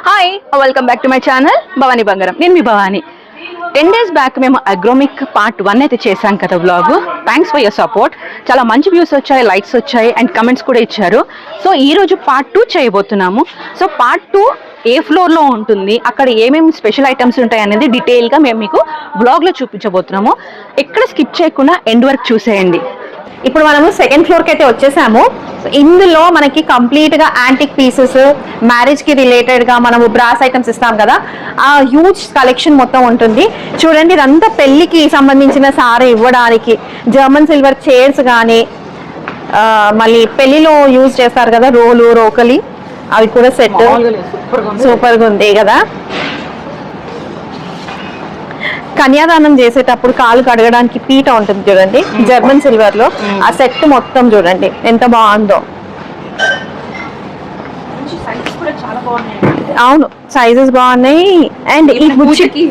Hi, welcome back to my channel Bhavani బంగారం. నేను మీ Bhavani. 10 days back మేము అగ్రోమిక్ పార్ట్ 1 అయితే చేశాం కదా vlog. Thanks for your support. చాలా మంచి వ్యూస్ వచ్చాయి, లైక్స్ వచ్చాయి అండ్ కమెంట్స్ కూడా ఇచ్చారు. సో ఈరోజు పార్ట్ 2 చేయబోతున్నాము. సో పార్ట్ 2 ఏ ఫ్లోర్లో ఉంటుంది, అక్కడ ఏమేమి స్పెషల్ ఐటమ్స్ ఉంటాయి అనేది డీటెయిల్గా మేము మీకు వ్లాగ్లో చూపించబోతున్నాము. ఎక్కడ స్కిప్ చేయకుండా ఎండ్ వరకు చూసేయండి. ఇప్పుడు మనము సెకండ్ ఫ్లోర్ కి అయితే వచ్చేసాము. ఇందులో మనకి కంప్లీట్ గా యాంటిక్ పీసెస్, మ్యారేజ్ కి రిలేటెడ్ గా మనము బ్రాస్ ఐటమ్స్ ఇస్తాం కదా, ఆ హ్యూజ్ కలెక్షన్ మొత్తం ఉంటుంది. చూడండి, ఇదంతా పెళ్లికి సంబంధించిన సారీ ఇవ్వడానికి జర్మన్ సిల్వర్ చైర్స్ కానీ, మళ్ళీ పెళ్లిలో యూజ్ చేస్తారు కదా రోకలి, అవి కూడా సెట్ సూపర్ గా ఉంది కదా. కన్యాదానం చేసేటప్పుడు కాలు కడగడానికి పీట ఉంటుంది చూడండి, జర్మన్ సిల్వర్ లో. ఆ సెట్ మొత్తం చూడండి ఎంత బాగుందో. అవును, సైజెస్ బాగున్నాయి. అండ్ ఈ బుజ్జికి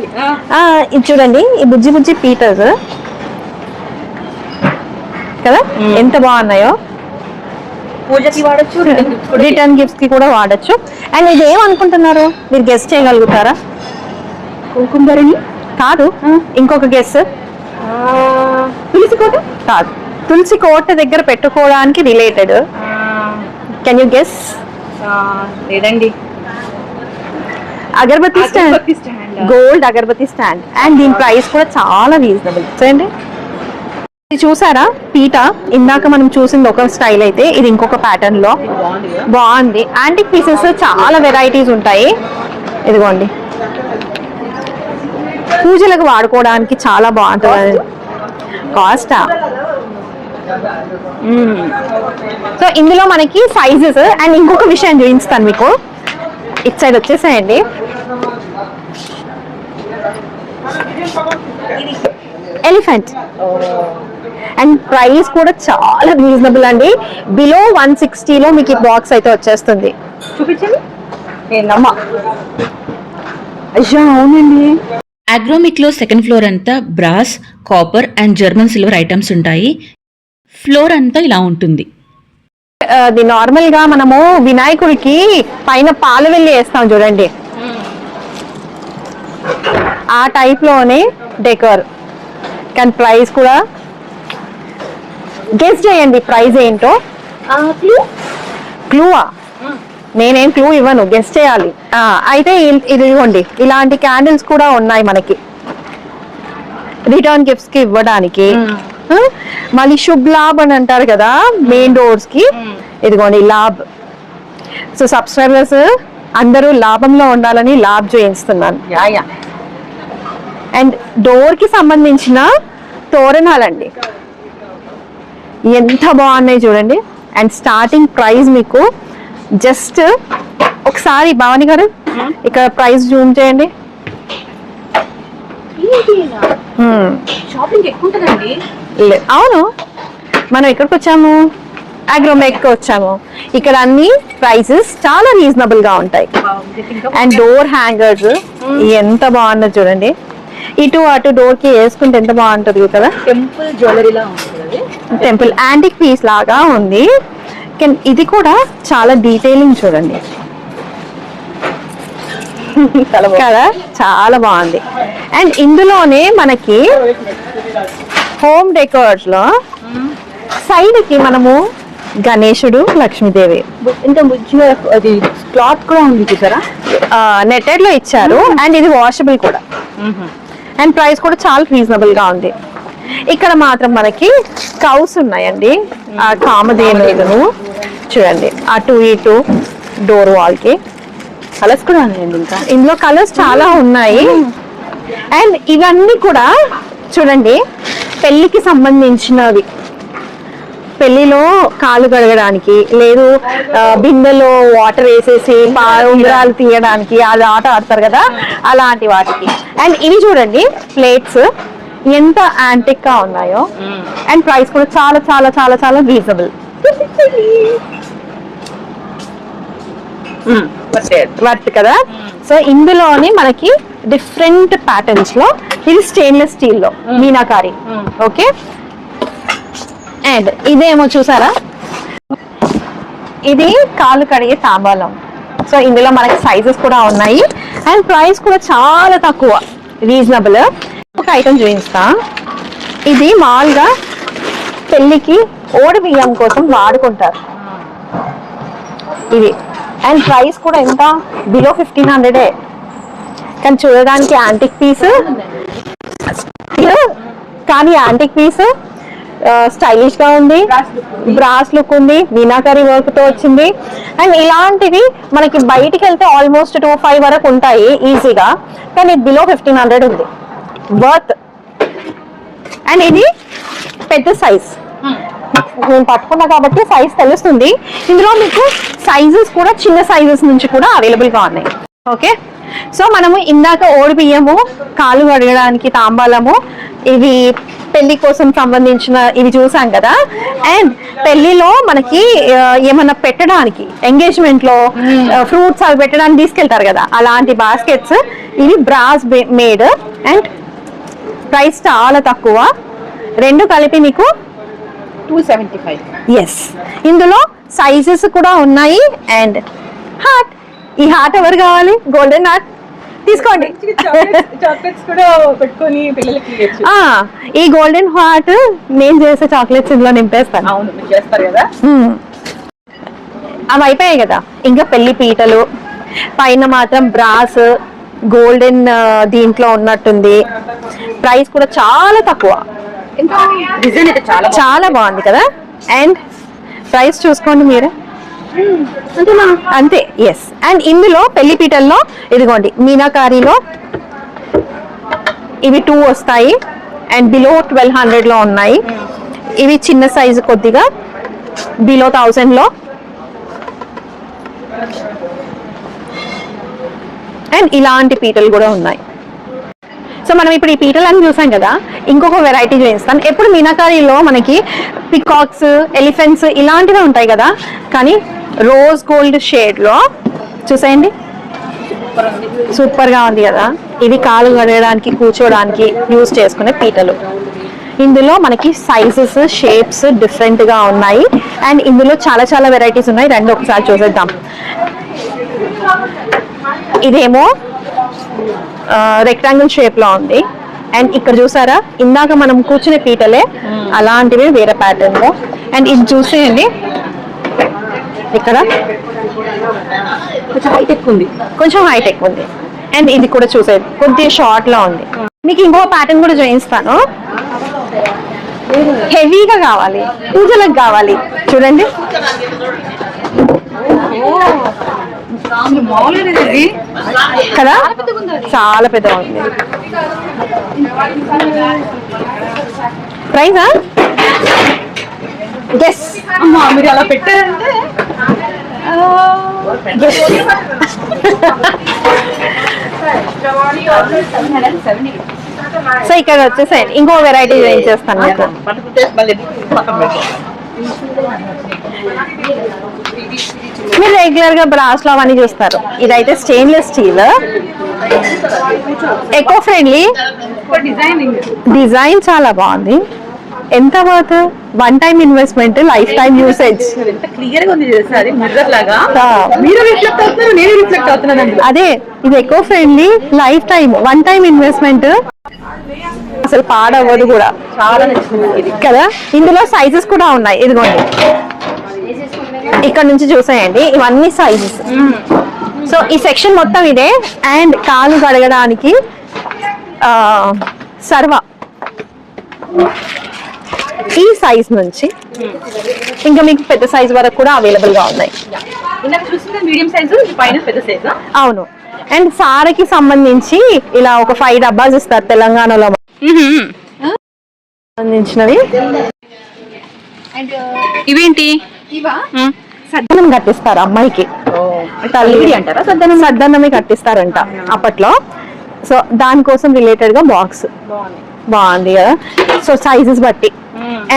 ఇది చూడండి, ఈ బుజ్జి పీటర్స్ కదా ఎంత బాగున్నాయో. పూజకి వాడచ్చు, రిటర్న్ గిఫ్ట్స్ కి కూడా వాడచ్చు. అండ్ ఇది ఏమనుకుంటున్నారు మీరు, గెస్ట్ చేయగలుగుతారా? కుంకుమరిని కాదు, ఇంకొక గెస్. తులసి కోట కాదు, తులసి కోట దగ్గర పెట్టుకోవడానికి రిలేటెడ్. Can you guess? లేదండి. Agarbatti stand, gold agarbatti stand. And దీని ప్రైస్ కూడా చాలా రీజనబుల్. చూడండి, ఇది చూసారా పీట? ఇందాక మనం చూసింది ఒక స్టైల్ అయితే, ఇది ఇంకొక ప్యాటర్న్ లో బాగుంది. యాంటిక్ పీసెస్ చాలా వెరైటీస్ ఉంటాయి. ఇదిగోండి, పూజలకు వాడుకోవడానికి చాలా బాగుంటుంది. కాస్టా? సో ఇందులో మనకి సైజెస్. అండ్ ఇంకొక విషయం చూపిస్తాను మీకు, ఇటు సైడ్ వచ్చేసాయండి. ఎలిఫెంట్. అండ్ ప్రైస్ కూడా చాలా రీజనబుల్ అండి. బిలో 160లో మీకు ఈ బాక్స్ అయితే వచ్చేస్తుంది. చూపించండి. ఏందమ్మా, అయ్యా అవునండి. అగ్రోమిక్ లో సెకండ్ ఫ్లోర్ అంతా brass, copper and German silver items ఉంటాయి. ఫ్లోర్ అంతా ఇలా ఉంటుంది. అది నార్మల్ గా మనము వినాయకుడికి పైన పాలు వెళ్ళి వేస్తాం చూడండి, ఆ టైప్ లోనే డెకర్. కానీ ప్రైస్ కూడా గెస్ చేయండి, ప్రైస్ ఏంటో. క్లూవా? నేనేం క్లూ ఇవ్వను, గెస్ట్ చేయాలి. అయితే ఇదిగోండి, ఇలాంటి క్యాండిల్స్ కూడా ఉన్నాయి మనకి రిటర్న్ గిఫ్ట్స్ కి ఇవ్వడానికి. మళ్ళీ శుభ్ లాభ్ అని అంటారు కదా మెయిన్ డోర్స్ కి, ఇదిగోండి లాభ్. సో సబ్స్క్రైబర్స్ అందరూ లాభంలో ఉండాలని లాభ్ చేయిస్తున్నాను. అండ్ డోర్ కి సంబంధించిన తోరణాలండి ఎంత బాగున్నాయి చూడండి. అండ్ స్టార్టింగ్ ప్రైస్ మీకు జస్ట్ ఒకసారి భవానీ గారు ఇక్కడ ప్రైస్ జూమ్ చేయండి. షాపింగ్ ఎక్కువ ఉంటుందండి. అవును, మనం ఎక్కడికి వచ్చాము? అగ్రోమెక్ వచ్చాము. ఇక్కడ అన్ని ప్రైసెస్ చాలా రీజనబుల్ గా ఉంటాయి. అండ్ డోర్ హ్యాంగర్స్ ఎంత బాగున్నది చూడండి. ఇటు అటు డోర్ కి వేసుకుంటే ఎంత బాగుంటది కదా. టెంపుల్ జ్యువెలరీలా ఉంటుంది, టెంపుల్ యాంటిక్ పీస్ లాగా ఉంది. ఇది కూడా చాలా డీటెయిలింగ్ చూడండి కదా, చాలా బాగుంది. అండ్ ఇందులోనే మనకి హోమ్ డెకోర్స్ లో సైడ్ కి మనము గణేశుడు, లక్ష్మీదేవి, ఇంకా అది క్లాత్ కూడా ఉంది చూసారా, నెట్టెడ్ లో ఇచ్చారు. అండ్ ఇది వాషబుల్ కూడా. అండ్ ప్రైస్ కూడా చాలా రీజనబుల్ గా ఉంది. ఇక్కడ మాత్రం మనకి కౌస్ ఉన్నాయండి, ఆ కామధేనులను చూడండి, అటు ఇటు డోర్ వాల్ కి. కలర్స్ కూడా ఉన్నాయండి, ఇంకా ఇందులో కలర్స్ చాలా ఉన్నాయి. అండ్ ఇవన్నీ కూడా చూడండి పెళ్లికి సంబంధించినవి. పెళ్లిలో కాలు కడగడానికి, లేదు బిందెలో వాటర్ వేసేసి ఉంగరాలు తీయడానికి, అది ఆట ఆడతారు కదా, అలాంటి వాటికి. అండ్ ఇవి చూడండి ప్లేట్స్ ఎంత యాంటిక్ గా ఉన్నాయో. అండ్ ప్రైస్ కూడా చాలా చాలా చాలా చాలా రీజనబుల్. వర్త్ కదా. సో ఇందులోని మనకి డిఫరెంట్ ప్యాటర్న్స్ లో, ఇది స్టెయిన్లెస్ స్టీల్ లో మీనాకారి. ఓకే, అండ్ ఇదేమో చూసారా, ఇది కాలు కడిగే తాంబాలం. సో ఇందులో మనకి సైజెస్ కూడా ఉన్నాయి అండ్ ప్రైస్ కూడా చాలా తక్కువ, రీజనబుల్. ఒక ఐటమ్ చూపిస్తా. ఇది మామూలుగా పెళ్ళికి ఓడి బియ్యం కోసం వాడుకుంటారు ఇది. అండ్ ప్రైస్ కూడా ఎంత, బిలో 1500. కానీ చూడడానికి యాంటిక్ పీస్, కానీ యాంటిక్ పీస్ స్టైలిష్ గా ఉంది, బ్రాస్ లుక్ ఉంది, మీనాకరీ వర్క్ తో వచ్చింది. అండ్ ఇలాంటివి మనకి బయటికి వెళ్తే ఆల్మోస్ట్ 2-5 వరకు ఉంటాయి ఈజీగా, కానీ బిలో 1500 ఉంది, వర్త్. అండ్ ఇది పెద్ద సైజ్, నేను పట్టుకున్నా కాబట్టి సైజ్ తెలుస్తుంది. ఇందులో మీకు సైజెస్ కూడా చిన్న సైజెస్ నుంచి కూడా అవైలబుల్ గా ఉన్నాయి. ఓకే, సో మనము ఇందాక ఓడి బియ్యము, కాలు కడగడానికి తాంబాలము, ఇవి పెళ్లి కోసం సంబంధించిన ఇవి చూసాం కదా. అండ్ పెళ్లిలో మనకి ఏమన్నా పెట్టడానికి, ఎంగేజ్మెంట్ లో ఫ్రూట్స్ అవి పెట్టడానికి తీసుకెళ్తారు కదా, అలాంటి బాస్కెట్స్. ఇవి బ్రాస్ మేడ్ అండ్ ప్రైస్ చాలా తక్కువ. రెండు కలిపి మీకు 275. ఎస్, ఇందులో సైజెస్ కూడా ఉన్నాయి. అండ్ హార్ట్, ఈ హార్ట్ ఎవరు కావాలి, గోల్డెన్ హార్ట్ తీసుకోండి. చాక్లెట్స్ కూడా పెట్టుకొని పిల్లలకి ఈ గోల్డెన్ హార్ట్ నేను చేసే చాక్లెట్స్ ఇందులో నింపేస్తాను. అవును, మీరు చేస్తారు కదా. అవి అయిపోయాయి కదా. ఇంకా పెళ్లి పీటలు పైన మాత్రం బ్రాస్ గోల్డెన్ దీంట్లో ఉన్నట్టుంది. ప్రైస్ కూడా చాలా తక్కువ, డిజైన్ అయితే చాలా బాగుంది కదా. అండ్ ప్రైస్ చూసుకోండి మీరే, అంతే. ఎస్, అండ్ ఇందులో పెళ్లి పీటల్లో ఇదిగోండి మీనాకారీలో ఇవి 2 వస్తాయి అండ్ బిలో 1200 లో ఉన్నాయి. ఇవి చిన్న సైజు, కొద్దిగా బిలో 1000 లో. అండ్ ఇలాంటి పీటలు కూడా ఉన్నాయి. సో మనం ఇప్పుడు ఈ పీటలని చూసాం కదా, ఇంకొక వెరైటీ చూపిస్తాను. ఎప్పుడు మీనాకారీలో మనకి పికాక్స్, ఎలిఫెంట్స్ ఇలాంటివి ఉంటాయి కదా, కానీ రోజ్ గోల్డ్ షేడ్ లో చూసేయండి, సూపర్ గా ఉంది కదా. ఇవి కాలు కడగడానికి, కూర్చోడానికి యూజ్ చేసుకునే పీటలు. ఇందులో మనకి సైజెస్, షేప్స్ డిఫరెంట్ గా ఉన్నాయి. అండ్ ఇందులో చాలా చాలా వెరైటీస్ ఉన్నాయి. రెండు ఒకసారి చూసేద్దాం. ఇదేమో రెక్టాంగిల్ షేప్ లో ఉంది. అండ్ ఇక్కడ చూసారా, ఇందాక మనం కూర్చునే పీటలే అలాంటివి వేరే ప్యాటర్న్ లో. అండ్ ఇది చూసేయండి, ఇక్కడ కొంచెం హైటెక్ ఉంది, కొంచెం హైటెక్ ఉంది. అండ్ ఇది కూడా చూసేది కొద్దిగా షార్ట్ లో ఉంది. మీకు ఇంకో ప్యాటర్న్ కూడా చూపిస్తాను. హెవీగా కావాలి, పూజలకు కావాలి, చూడండి. కదా, చాలా పెద్దగా ఉంది. ప్రైజా? గెస్. అమ్మా, మీరు అలా పెట్టారంటే సో ఇక్కడ వచ్చేసాయండి. ఇంకో వెరైటీ ఏం చేస్తాను మీకు. మీరు రెగ్యులర్ గా బ్రాస్ లో అవన్నీ చూస్తారు. ఇదైతే stainless steel, eco friendly, design చాలా బాగుంది. ఎంత worth? 1 time investment, life time usage. ఎంత క్లియర్ గా ఉంది అది మిర్రర్ లాగా. మీరు రిఫ్లెక్ట్ అవుతున్నారు, నేను రిఫ్లెక్ట్ అవుతున్నాను. అదే, ఇది eco friendly, life time, 1 time investment, అసలు పాడవ్వదు కూడా. చాలా నచ్చింది కదా. ఇందులో సైజెస్ కూడా ఉన్నాయి. ఇదిగోండి, ఇక్కడ నుంచి చూసేయండి, ఇవన్నీ సైజెస్. సో ఈ సెక్షన్ మొత్తం ఇదే. అండ్ కాలు కడగడానికి సర్వ ఈ సైజ్ నుంచి ఇంకా మీకు పెద్ద సైజ్ వరకు కూడా అవైలబుల్ గా ఉన్నాయి. మీడియం సైజు, పైన పెద్ద సైజు. అవును. అండ్ సారీకి సంబంధించి ఇలా ఒక 5 డబ్బాస్ ఇస్తారు తెలంగాణలో సంబంధించినవి. ఇవేంటి? సద్దనం కట్టిస్తారు అమ్మాయికి, తల్లి అంటారా, సద్దనమే కట్టిస్తారంట అప్పట్లో. సో దానికోసం రిలేటెడ్ గా బాక్స్ బాగుంది కదా. సో సైజెస్ బట్టి.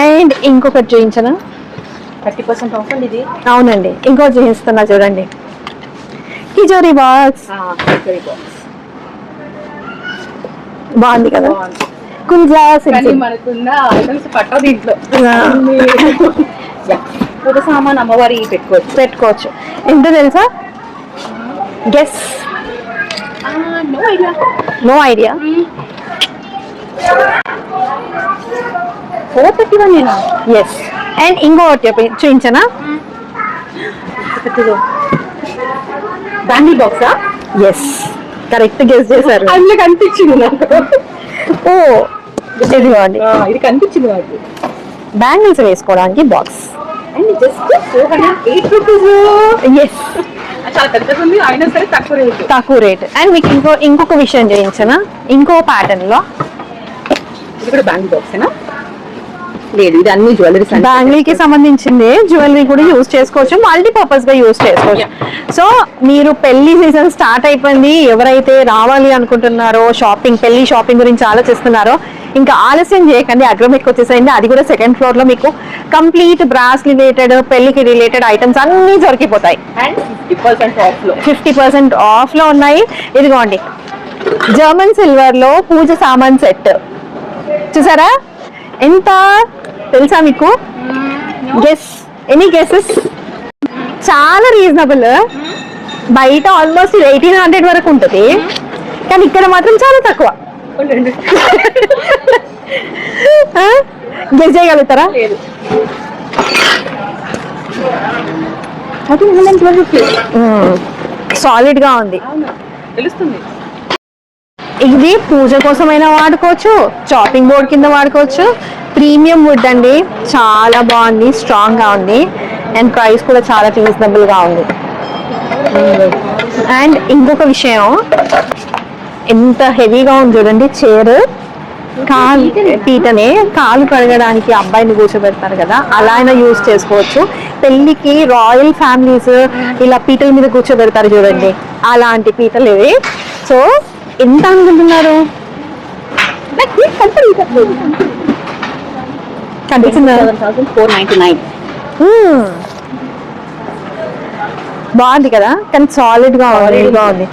అండ్ ఇంకొకటి చూపించనా, 30% ఆఫ్ అండి ఇది. అవునండి, ఇంకోటి చూపిస్తున్నా చూడండి, కిజోరీ బాక్స్. బాగుంది కదా, కుంజా మనకున్న ఐటమ్స్ పట్టా దీంట్లో. పూజ సామాన్ అమ్మవారి పెట్టుకోవచ్చు. ఎంత తెలుసా? Guess. No idea. 431 yes. And ఇంకొకటి చూపించనా? బ్యాంగిల్ బాక్సా? ఎస్, కరెక్ట్ గెస్ చేశారు. అందులో కనిపించింది నాకు. ఓ ఇదిగోండి, ఇది కనిపించింది నాకు. బ్యాంగిల్స్ వేసుకోవడానికి box. And just 408 rupees. Yes, చాలా పెద్దగా ఉంది, అయినా సరే తక్కువ రేటు. తక్కువ రేట్. అండ్ మీకు ఇంకొక విషయం చేయించనా? ఇంకో ప్యాటర్న్ లో ఇది కూడా బ్యాంగిల్ బాక్సేనా? లేదు, ఇది అన్ని జ్యువెలరీస్. బ్యాంగిల్ కి సంబంధించింది జ్యువెలరీ కూడా యూజ్ చేసుకోవచ్చు, మల్టీపర్పస్ గా యూజ్ చేసుకోవచ్చు. సో మీరు పెళ్లి సీజన్ స్టార్ట్ అయిపోయింది, ఎవరైతే రావాలి అనుకుంటున్నారో పెళ్లి షాపింగ్ గురించి ఆలోచిస్తున్నారో ఇంకా ఆలస్యం చేయకండి, అగ్రోమెట్కి వచ్చేసేయండి. అది కూడా సెకండ్ ఫ్లోర్ లో మీకు కంప్లీట్ బ్రాస్ రిలేటెడ్, పెళ్లికి రిలేటెడ్ ఐటమ్స్ అన్ని దొరికిపోతాయి. అండ్ 50% ఆఫ్ లో ఉన్నాయి. ఇదిగోండి, జర్మన్ సిల్వర్ లో పూజ సామాన్ సెట్ చూసారా? ఎంత తెలుసా మీకు? Guess, any guesses? చాలా రీజనబుల్. బయట ఆల్మోస్ట్ 1800 వరకు ఉంటుంది, కానీ ఇక్కడ మాత్రం చాలా తక్కువ. గెస్ చేయగలుగుతారా? లేదు. సాలిడ్ గా ఉంది, తెలుస్తుంది. ఇది పూజ కోసమైనా వాడుకోవచ్చు, చాపింగ్ బోర్డ్ కింద వాడుకోవచ్చు. ప్రీమియం వుడ్ అండి, చాలా బాగుంది, స్ట్రాంగ్ గా ఉంది. అండ్ ప్రైస్ కూడా చాలా రీజనబుల్ గా ఉంది. అండ్ ఇంకొక విషయం, ఎంత హెవీగా ఉంది చూడండి చైర్. పీటనే కాలు కడగడానికి అబ్బాయిని కూర్చోబెడతారు కదా, అలా అయినా యూజ్ చేసుకోవచ్చు. పెళ్లికి రాయల్ ఫ్యామిలీస్ ఇలా పీటల మీద కూర్చోబెడతారు చూడండి, అలాంటి పీటలు ఇవి. సో ఎంత అనుకుంటున్నారు? కనిపిస్తుందా? 499. బాగుంది కదా, కానీ సాలిడ్ గా ఉంది.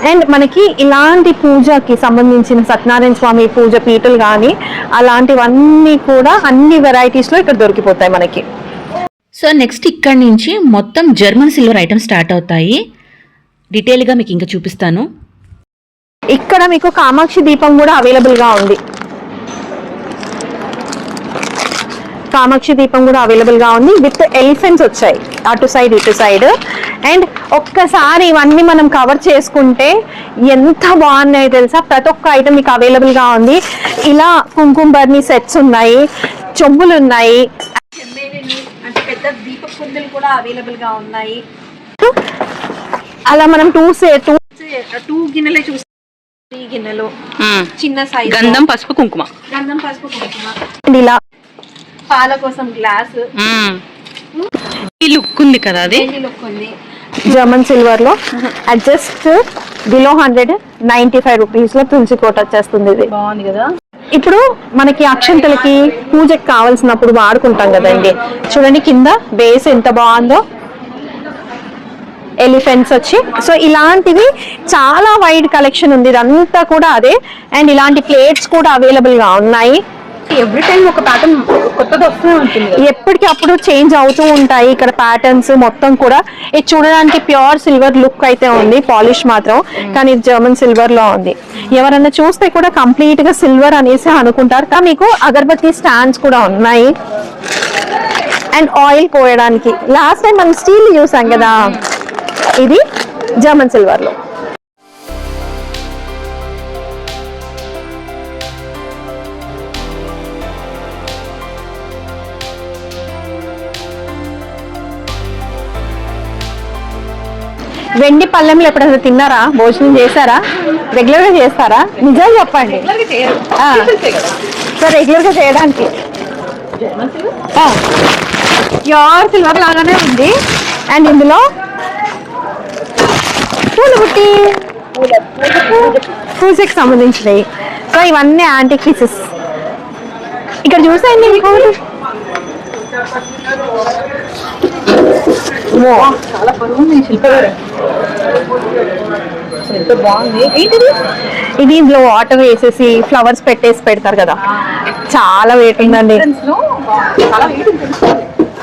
అండ్ మనకి ఇలాంటి పూజకి సంబంధించిన సత్యనారాయణ స్వామి పూజ పీటలు కానీ అలాంటివన్నీ కూడా అన్ని వెరైటీస్ లో ఇక్కడ దొరికిపోతాయి మనకి. సో నెక్స్ట్ ఇక్కడ నుంచి మొత్తం జర్మన్ సిల్వర్ ఐటమ్స్ స్టార్ట్ అవుతాయి. డీటెయిల్గా మీకు ఇంకా చూపిస్తాను. ఇక్కడ మీకు కామాక్షి దీపం కూడా అవైలబుల్ గా ఉంది. కామాక్షి దీపం కూడా అవైలబుల్ గా ఉంది, విత్ ఎలిఫెంట్స్ వచ్చాయి అటు సైడ్ ఇటు సైడ్. అండ్ ఒక్కసారి ఇవన్నీ మనం కవర్ చేసుకుంటే ఎంత బాగున్నాయో తెలుసా? ప్రతి ఒక్క ఐటమ్ మీకు అవైలబుల్ గా ఉంది. ఇలా కుంకుమ బర్నీ సెట్స్ ఉన్నాయి, చెంబులు ఉన్నాయి, అంటే పెద్ద దీప కుందులు కూడా అవైలబుల్ గా ఉన్నాయి. అలా మనం టూ గిన్నెలే చూస్తే 3 గిన్నెలు, చిన్న సైజ్ గంధం పసుపు కుంకుమ. అండ్ ఇలా పాల కోసం గ్లాస్. ఈ లుక్ ఉంది కదా, అది లుక్ ఉంది. జర్మన్ సిల్వర్ లో జస్ట్ బిలో 195 రూపీస్ లో తులసి కోట వచ్చేస్తుంది. ఇది బాగుంది కదా. ఇప్పుడు మనకి అక్షంతలకి పూజకి కావాల్సినప్పుడు వాడుకుంటాం కదండి, చూడండి కింద బేస్ ఎంత బాగుందో, ఎలిఫెంట్స్ వచ్చి. సో ఇలాంటివి చాలా వైడ్ కలెక్షన్ ఉంది, ఇదంతా కూడా అదే. అండ్ ఇలాంటి ప్లేట్స్ కూడా అవైలబుల్ గా ఉన్నాయి. ఎవ్రీ టైం ఒక ప్యాటర్న్ కొత్తది వస్తూ ఉంటుంది, ఎప్పటికప్పుడు చేంజ్ అవుతూ ఉంటాయి ఇక్కడ ప్యాటర్న్స్ మొత్తం కూడా. ఇది చూడడానికి ప్యూర్ సిల్వర్ లుక్ అయితే ఉంది, పాలిష్ మాత్రం, కానీ ఇది జర్మన్ సిల్వర్ లో ఉంది. ఎవరన్నా చూస్తే కూడా కంప్లీట్ గా సిల్వర్ అనేసి అనుకుంటారు. కానీ మీకు అగరబత్తి స్టాండ్స్ కూడా ఉన్నాయి, అండ్ ఆయిల్ పోయడానికి. లాస్ట్ టైం మనం స్టీల్ చూసాం కదా, ఇది జర్మన్ సిల్వర్ లో. వెండి పళ్ళెంలో ఎప్పుడైనా తిన్నారా? భోజనం చేశారా? రెగ్యులర్ గా చేస్తారా? నిజంగా చెప్పండి. సో రెగ్యులర్ గా చేయడానికి ప్యూర్ సిల్వర్ లాగానే ఉంది. అండ్ ఇందులో పూజకి సంబంధించినవి. సో ఇవన్నీ యాంటిక్ పీసెస్. ఇక్కడ చూసాయండి మీకు, చాలా బరువుంది శిల్పగారు, ఎంత బాగుంది. ఏంటిది? ఇది ఇందులో వాటర్ వేసేసి ఫ్లవర్స్ పెట్టేసి పెడతారు కదా, చాలా వెయిట్ ఉందండి. చాలా వెయిట్ ఉంటుంది.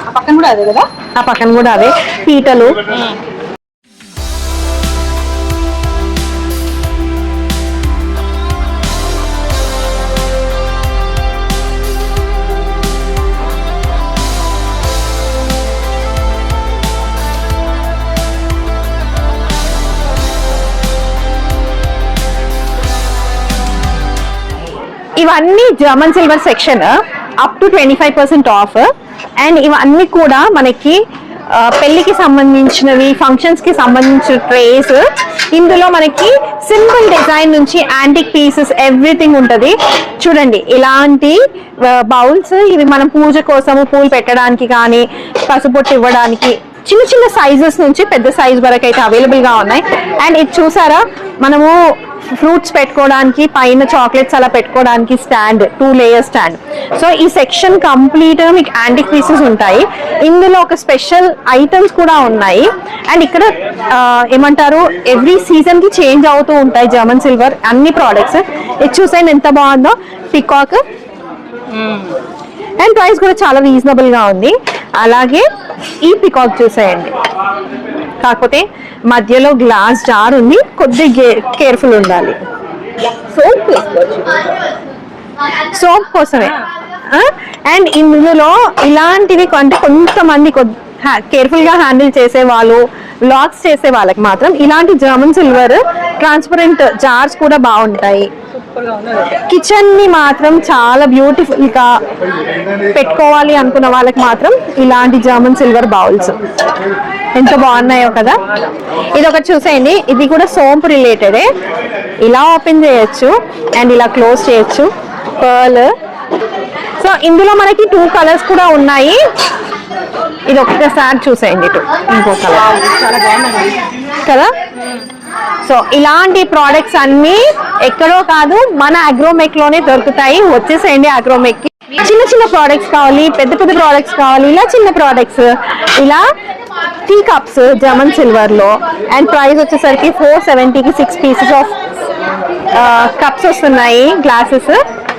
ఆ పక్కన కూడా అదే కదా, ఆ పక్కన కూడా అవే పీటలు. ఇవన్నీ German silver section, up to 25% of. And ఇవన్నీ కూడా మనకి పెళ్లికి సంబంధించినవి, ఫంక్షన్స్ కి సంబంధించిన ట్రేస్. ఇందులో మనకి సింపుల్ డిజైన్ నుంచి యాంటిక్ పీసెస్ ఎవ్రీథింగ్ ఉంటది. చూడండి ఇలాంటి బౌల్స్, ఇవి మనం పూజ కోసము పూలు పెట్టడానికి కానీ పసుపొట్టు ఇవ్వడానికి చిన్న చిన్న సైజెస్ నుంచి పెద్ద సైజ్ వరకు అయితే అవైలబుల్ గా ఉన్నాయి. అండ్ ఇది చూసారా, మనము ఫ్రూట్స్ పెట్టుకోవడానికి, పైన చాక్లెట్స్ అలా పెట్టుకోవడానికి స్టాండ్, 2 లేయర్ స్టాండ్. సో ఈ సెక్షన్ కంప్లీట్ మీకు యాంటిక్ పీసెస్ ఉంటాయి. ఇందులో ఒక స్పెషల్ ఐటమ్స్ కూడా ఉన్నాయి. అండ్ ఇక్కడ ఏమంటారు, ఎవ్రీ సీజన్ కి చేంజ్ అవుతూ ఉంటాయి జర్మన్ సిల్వర్ అన్ని ప్రోడక్ట్స్. ఇది చూసాను ఎంత బాగుందో, పికాక్. అండ్ ప్రైస్ కూడా చాలా రీజనబుల్ గా ఉంది. అలాగే ఈ పికాక్ చూసేయండి, కాకపోతే మధ్యలో గ్లాస్ జార్ ఉంది, కొద్దిగా కేర్ఫుల్ ఉండాలి. సోప్ కోసమే. అండ్ ఇందులో ఇలాంటివి అంటే కొంతమంది కేర్ఫుల్ గా హ్యాండిల్ చేసే వాళ్ళు, వ్లాగ్స్ చేసే వాళ్ళకి మాత్రం ఇలాంటి జర్మన్ సిల్వర్ ట్రాన్స్పరెంట్ జార్స్ కూడా బాగుంటాయి. కిచెన్ ని మాత్రం చాలా బ్యూటిఫుల్ గా పెట్టుకోవాలి అనుకున్న వాళ్ళకి మాత్రం ఇలాంటి జర్మన్ సిల్వర్ బౌల్స్ ఎంత బాగున్నాయో కదా. ఇది ఒకటి చూసేయండి, ఇది కూడా సోంపు రిలేటెడే. ఇలా ఓపెన్ చేయొచ్చు అండ్ ఇలా క్లోజ్ చేయొచ్చు, పర్ల్. సో ఇందులో మనకి 2 కలర్స్ కూడా ఉన్నాయి. ఇది ఒక్కసారి చూసేయండి, ఇంకో కలర్ కదా. సో ఇలాంటి ప్రోడక్ట్స్ అన్ని ఎక్కడో కాదు, మన అగ్రోమెక్ లోనే దొరుకుతాయి. వచ్చేసేయండి అగ్రోమెక్ కి. చిన్న చిన్న ప్రోడక్ట్స్ కావాలి, పెద్ద పెద్ద ప్రోడక్ట్స్ కావాలి, ఇలా చిన్న ప్రోడక్ట్స్, ఇలా టీ కప్స్ జర్మన్ సిల్వర్ లో. అండ్ ప్రైస్ వచ్చేసరికి 470కి 6 పీసెస్ ఆఫ్ కప్స్ వస్తున్నాయి, గ్లాసెస్.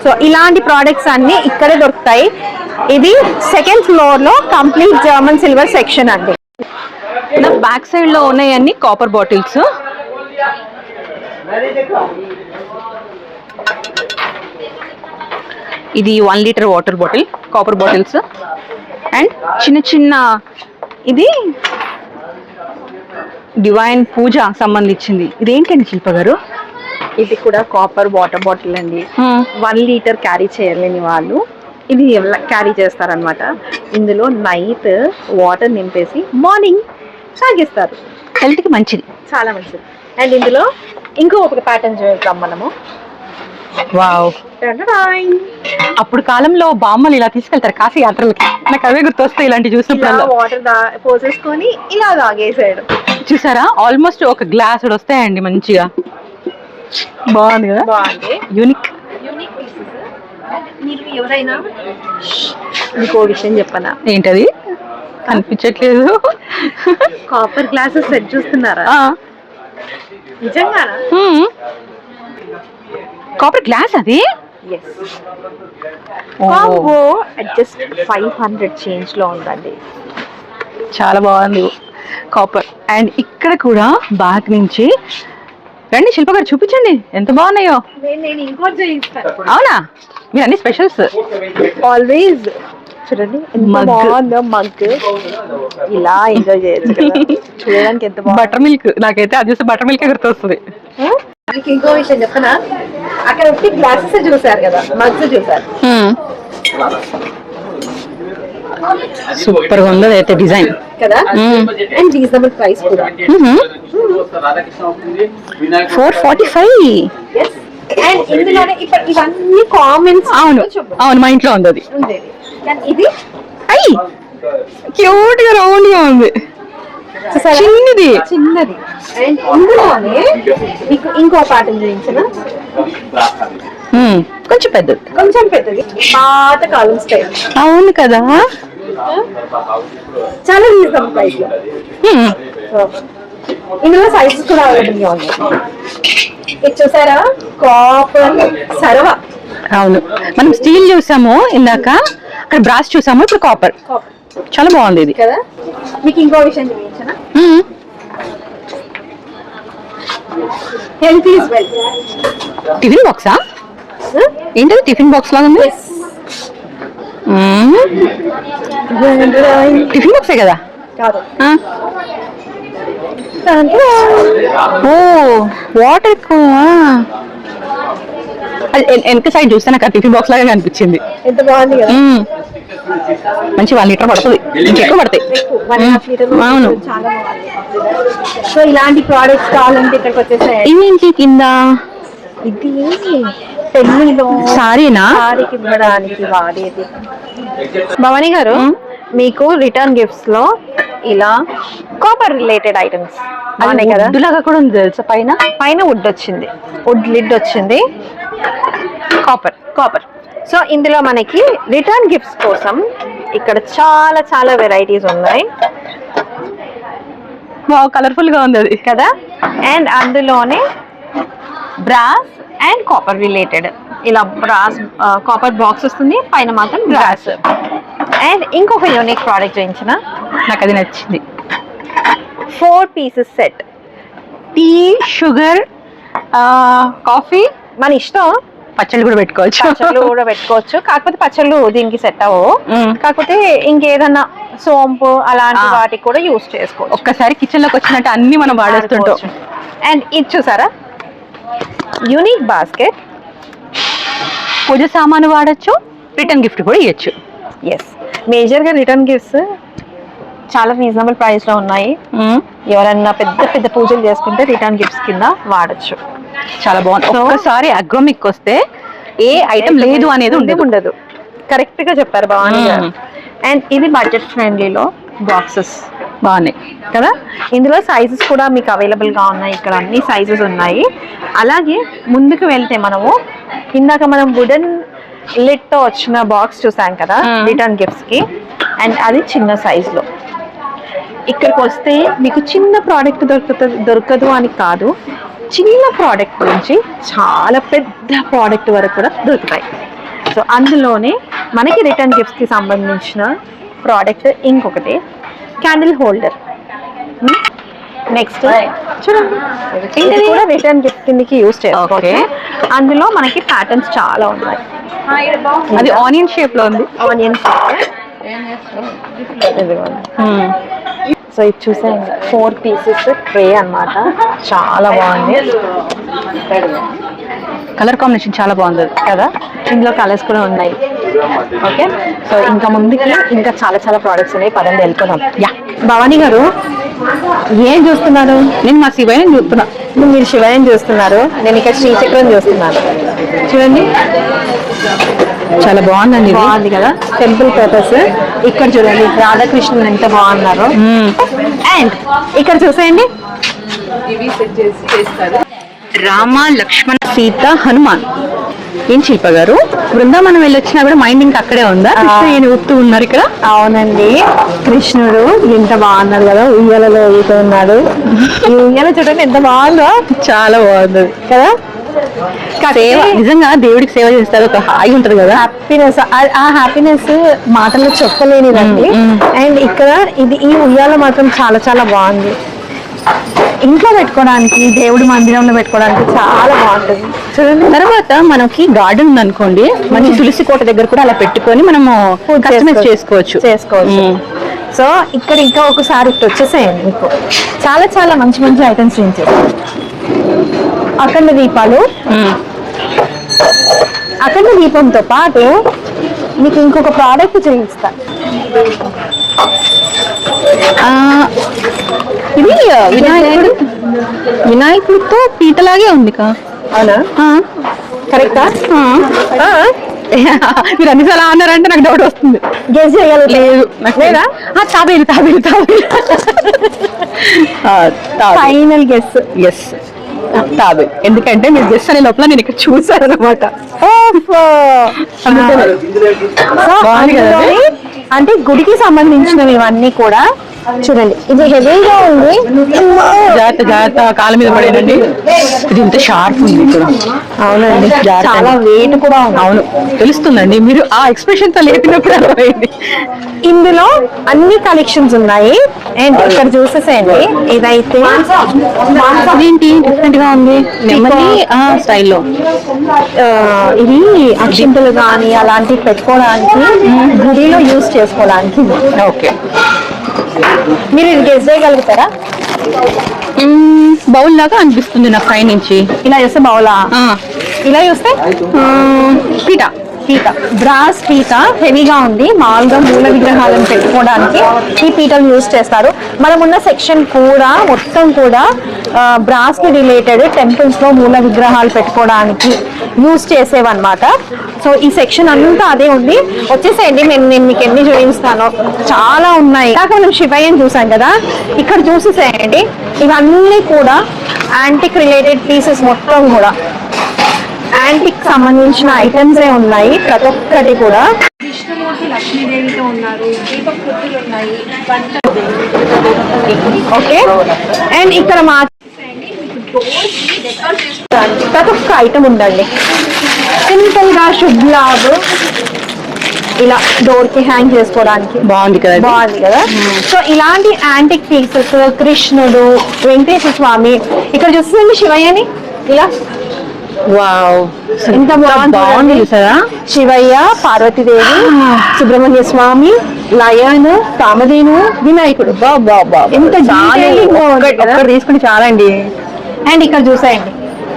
సో ఇలాంటి ప్రోడక్ట్స్ అన్ని ఇక్కడే దొరుకుతాయి. ఇది 2nd ఫ్లోర్ లో కంప్లీట్ జర్మన్ సిల్వర్ సెక్షన్ అండి. బ్యాక్ సైడ్ లో ఉన్నాయన్ని కాపర్ బాటిల్స్. ఇది 1 litre water bottle, copper bottles. And చిన్న చిన్న, ఇది డివైన్ పూజ సంబంధించింది. ఇదేంటండి శిల్ప గారు? ఇది కూడా కాపర్ వాటర్ బాటిల్ అండి. 1 లీటర్ క్యారీ చేయలేని వాళ్ళు ఇది క్యారీ చేస్తారనమాట. ఇందులో నైట్ వాటర్ నింపేసి మార్నింగ్ తాగేస్తారు. హెల్త్ కి మంచిది, చాలా మంచిది. అండ్ ఇందులో ఇంకో ఒక ప్యాటర్న్ చూద్దాం మనము. వావ్, అప్పుడు కాలంలో బామ్మలు ఇలా తీసుకెళ్తారు కాశీ యాత్రలకి, నాకు అవే గుర్తొస్తాయి ఇలాంటి చూసినప్పుడు. వాటర్ పోసేసుకొని ఇలా తాగేసాడు. చూసారా, ఆల్మోస్ట్ ఒక గ్లాస్ వస్తాయండి మంచిగా. బాగుంది కదా, బాగుంది, యూనిక్ పీసెస్. మీరు ఎవరైనా ఇంకో విషయం చెప్పనా? ఏంటది? అనిపించట్లేదు. కాపర్ గ్లాసెస్ సెట్ చూస్తున్నారా? నిజంగా కాపర్ గ్లాస్ అది? కాంబో జస్ట్ 500 చేంజ్ లో ఉందండి. చాలా బాగుంది కాపర్. అండ్ ఇక్కడ కూడా బ్యాక్ నుంచి రండి శిల్ప గారు, చూపించండి ఎంత బాగున్నాయో. నేను ఇంకోటి చేయిస్తాను. అవునా, మీరు అన్ని స్పెషల్స్ ఆల్వేస్. చూడండి ఎంత బాగుందో మగ్, ఇలా ఎంజాయ్ చేయొచ్చు కదా. చూడడానికి ఎంత బాగుంది. బటర్ మిల్క్, నాకైతే అది చూస్తే బటర్ మిల్క్ గుర్తొస్తుంది. మీకు ఇంకో విషయం చెప్పనా, అక్కడ ఒకటి గ్లాసెస్ చూసారు కదా, మగ్స్ చూసారు సూపర్ గా ఉంది అయితే డిజైన్ కదా. అండ్ రీజనబుల్ ప్రైస్ కూడా. 445. అండ్ ఇందులోనే ఇప్పుడు ఇవన్నీ కామెంట్స్. అవును అవును, మా ఇంట్లో ఉంది అది. ఇది అయ్యి క్యూట్ గా రౌండ్ గా ఉంది, చిన్నది. అండ్ ఇందులోనే మీకు ఇంకో ప్యాటర్న్ చూపించిన, కొంచెం పెద్దది, పాత కాలం స్టైల్. అవును కదా, చాలా రీజనబుల్ ప్రైస్ లో. ఇందులో సైజెస్ కూడా అవైలబుల్ గా ఉన్నాయి. ఇది చూసారా, కాపర్ సర్వ. అవును, మనం స్టీల్ చూసాము ఇందాక, అక్కడ బ్రాస్ చూసాము, ఇప్పుడు కాపర్. చాలా బాగుంది ఇది కదా. మీకు ఇంకో విషయం చూపించనా, హెల్త్ ఈజ్ వెల్త్. టిఫిన్ బాక్సా? ఏంటది టిఫిన్ బాక్స్ లాగా ఉంది? టిఫిన్ బాక్సే కదా? కాదు. ఓ వాటర్ ఎక్కువ. వెనక సైడ్ చూస్తే నాకు టిఫిన్ బాక్స్ లాగా అనిపించింది. ఎంత బాగుంది కదా. మంచి 1 లీటర్ పడుతుంది, ఇంకెక్కువ పడతాయి. 1.5 లీటర్ అవును. చాలా బాగుంది. సో ఇలాంటి ప్రోడక్ట్స్ కావాలంటే ఇక్కడికి వచ్చేసాయి. ఇవేంటి కింద? ఇది పెళ్లిలో సారీనా? సారీకి ఇవ్వడానికి వాడేది. భవానీ గారు, మీకు రిటర్న్ గిఫ్ట్స్ లో ఇలా కాపర్ రిలేటెడ్ ఐటమ్స్ ఉన్నాయి కదా. వుడ్లాగా కూడా ఉంది తెలుసా, పైన పైన వుడ్ వచ్చింది, వుడ్ లిడ్ వచ్చింది, కాపర్. సో ఇందులో మనకి రిటర్న్ గిఫ్ట్స్ కోసం ఇక్కడ చాలా చాలా వెరైటీస్ ఉన్నాయి కలర్ఫుల్ గా ఉంది అది కదా. అండ్ అందులోనే బ్రాస్ అండ్ కాపర్ రిలేటెడ్ ఇలా బ్రాస్ కాపర్ బాక్స్ వస్తుంది, పైన మాత్రం బ్రాస్. అండ్ ఇంకొక యూనిక్ ప్రోడక్ట్ చూపించిన, నాకు అది నచ్చింది. 4 pieces set. Tea, sugar, coffee, మన ఇష్టం. పచ్చళ్ళు కూడా పెట్టుకోవచ్చు. పచ్చళ్ళు కూడా పెట్టుకోవచ్చు, కాకపోతే పచ్చళ్ళు దీనికి సెట్ అవ్వవు. కాకపోతే ఇంకేదన్నా సోంపు అలాంటి వాటికి కూడా యూస్ చేసుకోవచ్చు. ఒక్కసారి కిచెన్ లోకి వచ్చినట్టు అన్ని మనం వాడేస్తుంటాం. అండ్ ఇది చూసారా, యూనిక్ బాస్కెట్. పూజ సామాను వాడచ్చు, రిటర్న్ గిఫ్ట్ కూడా ఇవ్వచ్చు. ఎస్, మేజర్గా రిటర్న్ గిఫ్ట్స్ చాలా రీజనబుల్ ప్రైస్ లో ఉన్నాయి. ఎవరన్నా పెద్ద పెద్ద పూజలు చేసుకుంటే రిటర్న్ గిఫ్ట్స్ కింద వాడచ్చు. చాలా బాగుంది. ఒక్కసారి అగ్రోమిక్ వస్తే ఏ ఐటమ్ లేదు అనేది ఉండదు. కరెక్ట్ గా చెప్పారు, బాగుంది. అండ్ ఇది బడ్జెట్ ఫ్రెండ్లీలో బాక్సెస్ బాగున్నాయి కదా. ఇందులో సైజెస్ కూడా మీకు అవైలబుల్ గా ఉన్నాయి. ఇక్కడ అన్ని సైజెస్ ఉన్నాయి. అలాగే ముందుకు వెళ్తే మనము ఇందాక మనం వుడెన్ లిడ్ తో వచ్చిన బాక్స్ చూసాం కదా రిటర్న్ గిఫ్ట్స్ కి, అండ్ అది చిన్న సైజ్ లో. ఇక్కడికి వస్తే మీకు చిన్న ప్రోడక్ట్ దొరకదు అని కాదు, చిన్న ప్రోడక్ట్ నుంచి చాలా పెద్ద ప్రోడక్ట్ వరకు కూడా దొరుకుతాయి. సో అందులోనే మనకి రిటర్న్ గిఫ్ట్స్ కి సంబంధించిన ప్రోడక్ట్ ఇంకొకటి క్యాండిల్ హోల్డర్. నెక్స్ట్ చూడండి, ఇది కూడా రిటర్న్ గిఫ్ట్ కిందకి యూస్ చేసుకోవచ్చు. అందులో మనకి ప్యాటర్న్స్ చాలా ఉన్నాయి. అది ఆనియన్ షేప్ లో ఉంది. ఆనియన్ సో ఇది చూసాను, 4 పీసెస్ ట్రే అన్నమాట. చాలా బాగుంది, కలర్ కాంబినేషన్ చాలా బాగుంది కదా. ఇందులో కలర్స్ కూడా ఉన్నాయి. ఓకే, సో ఇంకా ముందుకి ఇంకా చాలా చాలా ప్రోడక్ట్స్ ఉన్నాయి. పదండి వెళ్ళిపోదాం. యా, భవానీ గారు ఏం చూస్తున్నారు? నేను మా శివయ్యని చూస్తున్నా. మీరు శివయ్యని చూస్తున్నారు, నేను ఇక్కడ శ్రీచక్రం చూస్తున్నాను. చూడండి, చాలా బాగుందండి. బాగుంది కదా, టెంపుల్ పర్పస్. ఇక్కడ చూడండి రాధాకృష్ణులు ఎంత బాగున్నారు. అండ్ ఇక్కడ చూసేయండి, రామ, లక్ష్మణ, సీత, హనుమాన్. ఏం శిల్ప గారు, బృందావనం వెళ్ళొచ్చినా కూడా మైండ్ ఇంకా అక్కడే ఉందా? కృష్ణ ఊపుతూ ఉన్నారు ఇక్కడ. అవునండి, కృష్ణుడు ఎంత బాగున్నారు కదా, ఉయ్యాలలో ఊగుతూ ఉన్నాడు. ఈ ఉయ్యాల చూడండి ఎంత బాగుందో, చాలా బాగుంది కదా. సేవ, నిజంగా దేవుడికి సేవ చేస్తారు, ఒక హాయి ఉంటది కదా, హ్యాపీనెస్. ఆ హ్యాపీనెస్ మాటల్లో చెప్పలేనిదండి. అండ్ ఇక్కడ ఇది ఈ ఉయ్యాల మాత్రం చాలా చాలా బాగుంది. ఇంట్లో పెట్టుకోవడానికి, దేవుడి మందిరంలో పెట్టుకోవడానికి చాలా బాగుంటుంది. చూడండి, తర్వాత మనకి గార్డెన్ ఉంది అనుకోండి, మంచి తులసి కోట దగ్గర కూడా అలా పెట్టుకొని మనము కస్టమైజ్ చేసుకోవచ్చు. సో ఇక్కడ ఇంకా ఒకసారి ఇటు వచ్చేసేయండి, మీకు చాలా చాలా మంచి మంచి ఐటమ్స్ నుంచి. అఖండ దీపాలు, అఖండ దీపంతో పాటు మీకు ఇంకొక ప్రోడక్ట్ చూపిస్తా. ఇది వినాయకుడితో పీటలాగే ఉంది కా. అవునా, కరెక్టా? మీరు అన్నిసార్లు అన్నారంటే నాకు డౌట్ వస్తుంది. గెస్ చేయగలలేదు. తాబేలు తాబేలు తాబేలు ఫైనల్ గెస్. ఎస్, తాబేలు. ఎందుకంటే మీరు గెస్ అనే లోపల నేను ఇక్కడ చూసాను అనమాట. అంటే గుడికి సంబంధించినవి ఇవన్నీ కూడా చూడండి. ఇది హెవీగా ఉంది, జాగ్రత్త జాగ్రత్త, కాళ్ళ మీద పడేనండి. ఇది ఇంత షార్ప్ ఉంది ఇక్కడ. అవునండి, చాలా వెయిట్ కూడా ఉంది. అవును, తెలుస్తుందండి, మీరు ఆ ఎక్స్ప్రెషన్ తో లేపినప్పుడు అర్థమైంది. ఇందులో అన్ని కలెక్షన్స్ ఉన్నాయి. అండ్ ఇక్కడ చూసేసేయండి, ఇదైతే అదేంటి డిఫరెంట్ గా ఉంది, నెమ్మది స్టైల్లో. ఇది అక్షింతలు కానీ అలాంటివి పెట్టుకోవడానికి, గుడిలో యూజ్ చేసుకోవడానికి. ఓకే, మీరు ఇది గెస్ చేయగలుగుతారా? బౌల్ లాగా అనిపిస్తుంది నాకు పై నుంచి. ఇలా చేస్తే బౌలా? ఇలా చూస్తే పీట పీట బ్రాస్ పీట హెవీగా ఉంది. మామూలుగా మూల విగ్రహాలను పెట్టుకోవడానికి ఈ పీటలు యూజ్ చేస్తారు. మనం ఉన్న సెక్షన్ కూడా మొత్తం కూడా బ్రాస్ కి రిలేటెడ్ టెంపుల్స్ లో మూల విగ్రహాలు పెట్టుకోవడానికి యూజ్ చేసేవన్నమాట. సో ఈ సెక్షన్ అంతా అదే ఉంది. వచ్చేసేయండి, నేను మీకు ఎన్ని చూపిస్తాను, చాలా ఉన్నాయి. కాక మనం శివయ్యని చూసాం కదా, ఇక్కడ చూసేసేయండి. ఇవన్నీ కూడా యాంటిక్ రిలేటెడ్ పీసెస్ మొత్తం కూడా యాంటిక్ సంబంధించిన ఐటమ్స్ ఉన్నాయి. ప్రతి ఒక్కటి కూడా కృష్ణమూర్తి లక్ష్మీదేవితో ఉన్నారు, దీపపుత్రులు ఉన్నాయి, ఓకే. అండ్ ఇక్కడ ప్రతి ఒక్క ఐటమ్ ఉందండి. సింపుల్ గా శుభ్లాబ్ ఇలా డోర్ కి హ్యాంగ్ చేసుకోవడానికి బాగుంది కదా, బాగుంది కదా. సో ఇలాంటి యాంటిక్ పీసెస్, కృష్ణుడు, వెంకటేశ్వర స్వామి, ఇక్కడ చూస్తుంది శివయ్యని ఇలా వావ్ ఎంత బాగుంది చూసారా. శివయ్య, పార్వతీదేవి, సుబ్రహ్మణ్య స్వామి, లయన్, కామధేను, వినాయకుడు. ఎంత తీసుకుని చాలా అండి. అండ్ ఇక్కడ చూసాయండి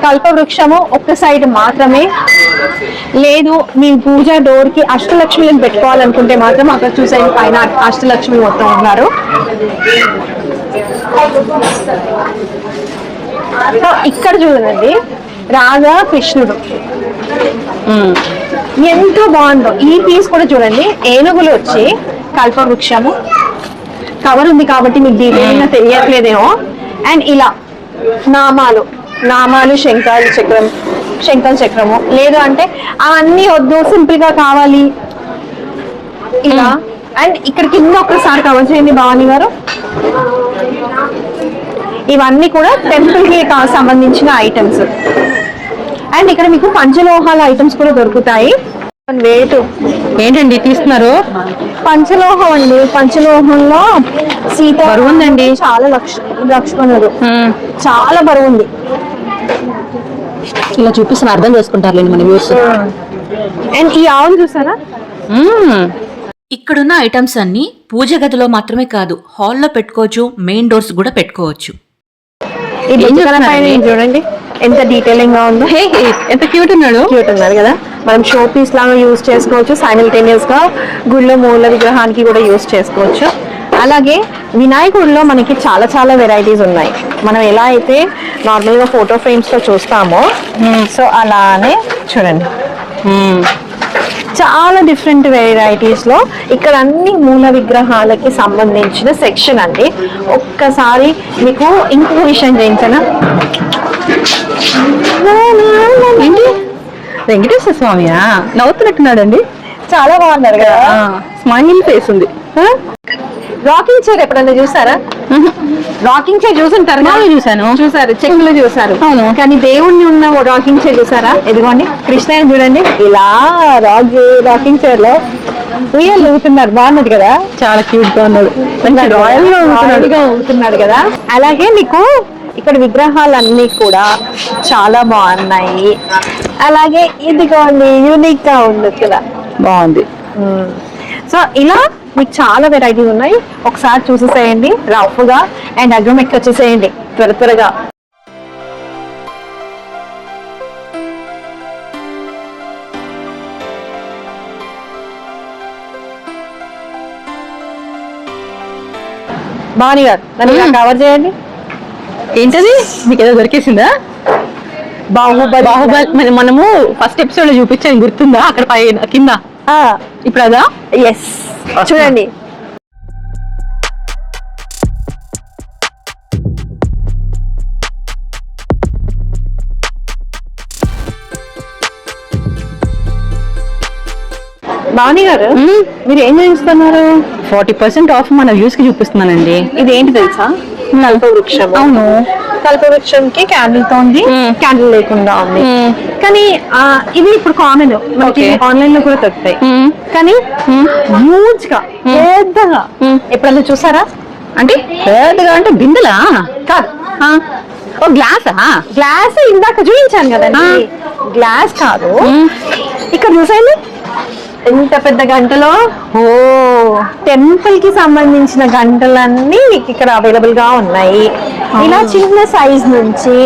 కల్పవృక్షము ఒక్క సైడ్ మాత్రమే. లేదు మీ పూజ డోర్ కి అష్టలక్ష్మిలను పెట్టుకోవాలనుకుంటే మాత్రం అక్కడ చూసాయండి పైన అష్టలక్ష్మి మొత్తం ఉన్నారు. ఇక్కడ చూడండి రాధా కృష్ణుడు ఎంతో బాగుందో. ఈ పీస్ కూడా చూడండి, ఏనుగులు వచ్చి కల్పవృక్షము కవర్ ఉంది కాబట్టి మీకు డీటెయిల్ తెలియట్లేదేమో. అండ్ ఇలా నామాలు శంఖం చక్రము, లేదు అంటే అవన్నీ వద్దు సింపుల్ గా కావాలి ఇలా. అండ్ ఇక్కడ కింద ఒక్కసారి కవర్ చేయండి భవానీ గారు. ఇవన్నీ కూడా టెంపుల్ కి సంబంధించిన ఐటమ్స్. అండ్ ఇక్కడ మీకు పంచలోహాల ఐటమ్స్ కూడా దొరుకుతాయి. వెయిట్ ఏంటండి తీస్తున్నారు? పంచలోహం అండి. పంచలోహంలో సీత బరువు ఉందండి, చాలా లక్ష్మణుడు చాలా బరువు ఉంది. ఇలా చూపిస్తున్న అర్థం చేసుకుంటారులేండి మన వ్యూస్. అండ్ ఈ ఆవులు చూసారా, ఇక్కడున్న ఐటమ్స్ అన్ని పూజ గదిలో మాత్రమే కాదు, హాల్లో పెట్టుకోవచ్చు, మెయిన్ డోర్స్ కూడా పెట్టుకోవచ్చు. ఈ బుజ్జికల పైన చూడండి ఎంత డీటెయిలింగ్ గా ఉందో. ఎంత క్యూట్ ఉన్నారు కదా. మనం షో పీస్ లాగా యూజ్ చేసుకోవచ్చు, సైమల్టేనియస్ గా గుళ్ళో మూల విగ్రహానికి కూడా యూజ్ చేసుకోవచ్చు. అలాగే వినాయకుడిలో మనకి చాలా చాలా వెరైటీస్ ఉన్నాయి. మనం ఎలా అయితే నార్మల్ గా ఫోటో ఫ్రేమ్స్ లో చూస్తామో సో అలానే చూడండి చాలా డిఫరెంట్ వెరైటీస్ లో ఇక్కడ అన్ని మూల విగ్రహాలకి సంబంధించిన సెక్షన్ అండి. ఒక్కసారి మీకు ఇంకొక విషయం చేయించనా, వెంకటేశ్వర స్వామియా నవ్వుతున్నట్టున్నాడండి, చాలా బాగున్నారు కదా, స్మైలింగ్ ఫేస్ ఉంది. రాకింగ్ చైర్ ఎప్పుడన్నా చూసారా? రాకింగ్ చైర్ చూసుంటారు, చూసారు, చెక్కులు చూసారు. అవును, కానీ దేవుణ్ణి ఉన్న రాకింగ్ చైర్ చూసారా? ఇదిగోండి కృష్ణయ్య చూడండి ఇలా రాకింగ్ చైర్ లో ఉయ్యాలు ఊగుతున్నారు. బాగున్నది కదా, చాలా క్యూట్ గా ఉన్నాడు, రాయల్ గా ఊగుతున్నాడు కదా. అలాగే మీకు ఇక్కడ విగ్రహాలన్నీ కూడా చాలా బాగున్నాయి. అలాగే ఇదిగోండి యూనిక్ గా ఉంది కదా, బాగుంది. సో ఇలా మీకు చాలా వెరైటీస్ ఉన్నాయి. ఒకసారి చూసేసేయండి రఫ్ గా. అండ్ అగ్రోమెక్ వచ్చేసేయండి త్వరగా. భవానీ గారు దాన్ని కవర్ చేయండి. ఏంటది మీకు ఏదో దొరికేసిందా? బాహుబలి మనము ఫస్ట్ ఎపిసోడ్ లో చూపించాను, గుర్తుందా? అక్కడ పైన కింద ఇప్పుడు అదా? ఎస్, చూడండి భవానీ గారు మీరు ఏం చేస్తున్నారు? 40% ఆఫ్ మన వ్యూస్ కి చూపిస్తున్నానండి. ఇది ఏంటి తెలుసా? కల్పవృక్షం. అవును, కల్పవృక్షం కి క్యాండిల్ తో ఉంది, క్యాండిల్ లేకుండా ఉంది. కానీ ఇది ఇప్పుడు కామన్, మనకి ఆన్లైన్ లో కూడా దొరుకుతాయి. కానీ హ్యూజ్ గా పెద్దగా ఎప్పుడైనా చూసారా? అంటే పెద్దగా అంటే బిందెలా కాదు, ఓ గ్లాసా? గ్లాస్ ఇందాక చూపించాను కదండి, గ్లాస్ కాదు. ఇక్కడ చూసాను ఎంత పెద్ద గంటలో. ఓ, టెంపుల్ కి సంబంధించిన గంటలన్నీ మీకు ఇక్కడ అవైలబుల్ గా ఉన్నాయి. ఇలా చిన్న సైజ్ నుంచి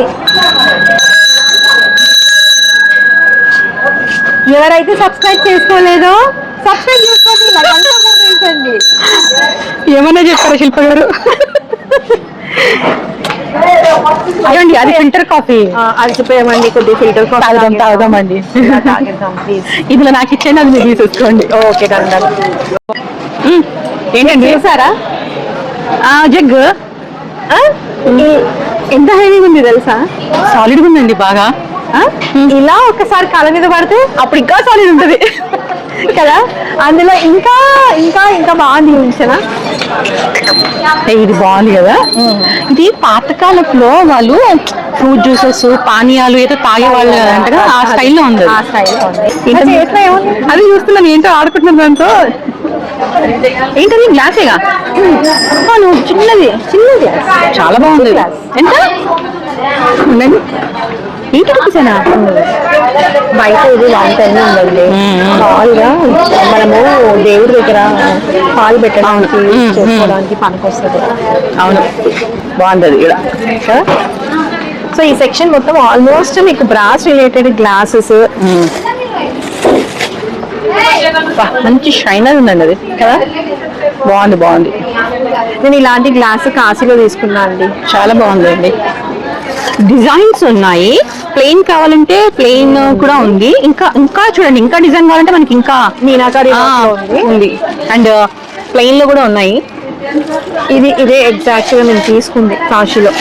ఎవరైతే సబ్స్క్రైబ్ చేసుకోలేదో సబ్స్క్రైబ్ చేసుకోండి, పంపించండి. ఏమన్నా చెప్పారా శిల్ప గారు? అదండి అది ఫిల్టర్ కాఫీ. అలసిపోయామండి, కొద్దిగా ఫిల్టర్ కాఫీ తాగుదామండి. ప్లీజ్. ఇందులో నాకు ఇచ్చేది అది మీరు తీసేసుకోండి. Okay done. ఏంటండి చూసారా జగ్ ఎంత హెవీగా ఉంది తెలుసా? సాలిడ్గా ఉందండి బాగా. ఇలా ఒకసారి కాళ్ళ మీద పడితే అప్పుడు ఇంకా సాలిడ్ ఉంటుంది కదా. అందులో ఇంకా ఇంకా ఇంకా బాగుంది ఉంచనా. ఇది బాగుంది కదా. ఇది పాతకాలంలో వాళ్ళు ఫ్రూట్ జ్యూసెస్ పానీయాలు ఏదో తాగేవాళ్ళు కదంట కదా, ఆ స్టైల్లో ఉంది. ఆ స్టైల్లో ఉంది. అది చూస్తున్నాను, ఏంటో ఆడుకుంటున్నాను దాంతో. ఏంటది గ్లాసేగా? నువ్వు చిన్నది చాలా బాగుంది. ఎంత ఉందండి? 80 రూపీసేనా? బయట ఇది లాంగ్ టైం ఉందండి. మామూలుగా మనము దేవుడి దగ్గర పాలు పెట్టడానికి చేసుకోవడానికి పనికొస్తుంది. అవును, బాగుంటుంది ఇక్కడ. సో ఈ సెక్షన్ మొత్తం ఆల్మోస్ట్ మీకు బ్రాస్ రిలేటెడ్ గ్లాసెస్, మంచి షైనర్ ఉందండి అది కదా. బాగుంది. నేను ఇలాంటి గ్లాస్ కాశీలో తీసుకున్నా అండి, చాలా బాగుందండి. డిజైన్స్ ఉన్నాయి, ప్లెయిన్ కావాలంటే ప్లెయిన్ కూడా ఉంది. ఇంకా చూడండి, ఇంకా డిజైన్ కావాలంటే మనకి ఇంకా మీనాకారి ఉంది. అండ్ ప్లెయిన్ లో కూడా ఉన్నాయి. ఇదే ఎగ్జాక్ట్ గా నేను తీసుకుంది కాశీలో.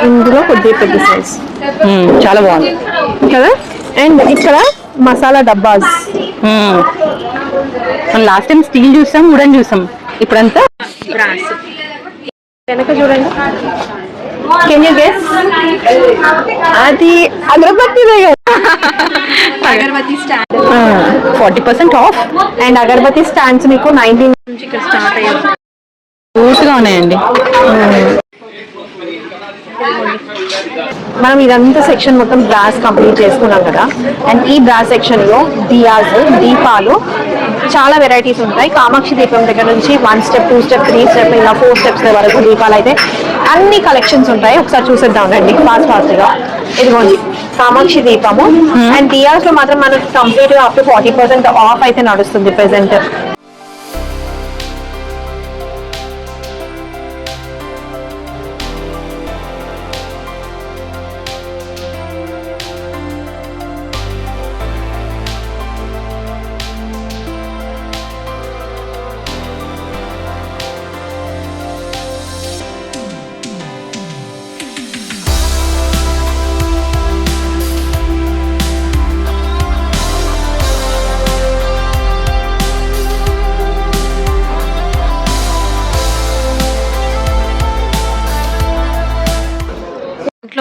ఇందులో కొద్దిగా పెద్ద సైజ్, చాలా బాగుంది కదా. అండ్ ఇక్కడ మసాలా డబ్బాస్. మనం లాస్ట్ టైం స్టీల్ చూసాం, వుడెన్ చూసాం, ఇప్పుడంతా బ్రాస్. వెనక చూడండి, కెన్ యూ గెస్? అది అగరబత్తిదే కదా. Agarbatti stand 40% off. And agarbatti stands మీకు 19 నుంచి ఇక్కడ స్టార్ట్ అయ్యాయి. పూర్తిగా ఉన్నాయండి. మనం ఇదంతా సెక్షన్ మొత్తం బ్రాస్ కంప్లీట్ చేసుకున్నాం కదా. అండ్ ఈ బ్రాస్ సెక్షన్ లో దియాస్, దీపాలు చాలా వెరైటీస్ ఉంటాయి. కామాక్షి దీపం దగ్గర నుంచి 1 స్టెప్ 2 స్టెప్ 3 స్టెప్ ఇలా 4 స్టెప్స్ వరకు దీపాలు అయితే అన్ని కలెక్షన్స్ ఉంటాయి. ఒకసారి చూసేద్దాం రండి ఫాస్ట్ గా. ఇదిగోండి కామాక్షి దీపము. అండ్ దియాస్ లో మాత్రం మనకి కంప్లీట్ గా అప్ టు 40% ఆఫ్ అయితే నడుస్తుంది ప్రెసెంట్.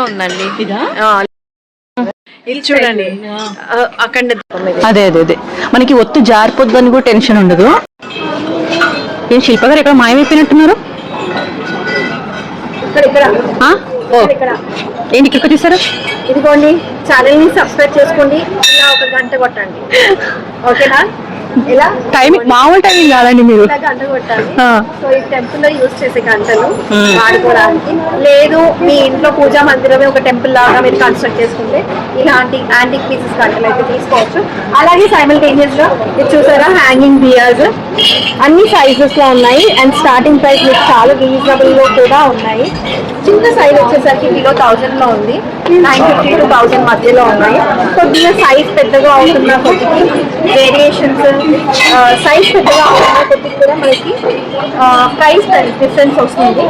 ఉందండి ఇది చూడండి, అఖండ అదే మనకి ఒత్తు జారిపోద్దు అని కూడా టెన్షన్ ఉండదు. ఏం శిల్ప గారు ఎక్కడ మాయమైపోయినట్టున్నారు? ఏంటి ఇక్కడికి వచ్చేసారు? ఇదిగోండి, ఛానల్ ని సబ్స్క్రైబ్ చేసుకోండి, ఇలా ఒక గంట కొట్టండి. ఓకేనా? ఇలా టైమింగ్ మామూలు టైమింగ్ కాదండి, మీరు గంట కొట్టాలి. సో ఈ టెంపుల్ లో యూజ్ చేసే గంటలు వాడుకోవడానికి. లేదు మీ ఇంట్లో పూజా మందిరమే ఒక టెంపుల్ లాగా మీరు కన్స్ట్రక్ట్ చేసుకుంటే ఇలాంటి యాంటిక్ పీసెస్ గంటలు అయితే తీసుకోవచ్చు. అలాగే సైమల్టేనియస్ గా ఇది చూసారా, హ్యాంగింగ్ బియర్స్ అన్ని సైజెస్ లో ఉన్నాయి. అండ్ స్టార్టింగ్ ప్రైస్ మీకు చాలా రీజనబుల్ లో కూడా ఉన్నాయి. చిన్న సైజ్ వచ్చేసరికి కిలో 1000 లో ఉంది, 950 to 1000 మధ్యలో ఉన్నాయి. కొద్దిగా సైజ్ పెద్దగా అవుతున్న కొద్దిగా వేరియేషన్స్, సైజ్ పెద్దగా అవుతున్న కొద్దిగా కూడా మనకి ప్రైస్ డిఫరెన్స్ వస్తుంది.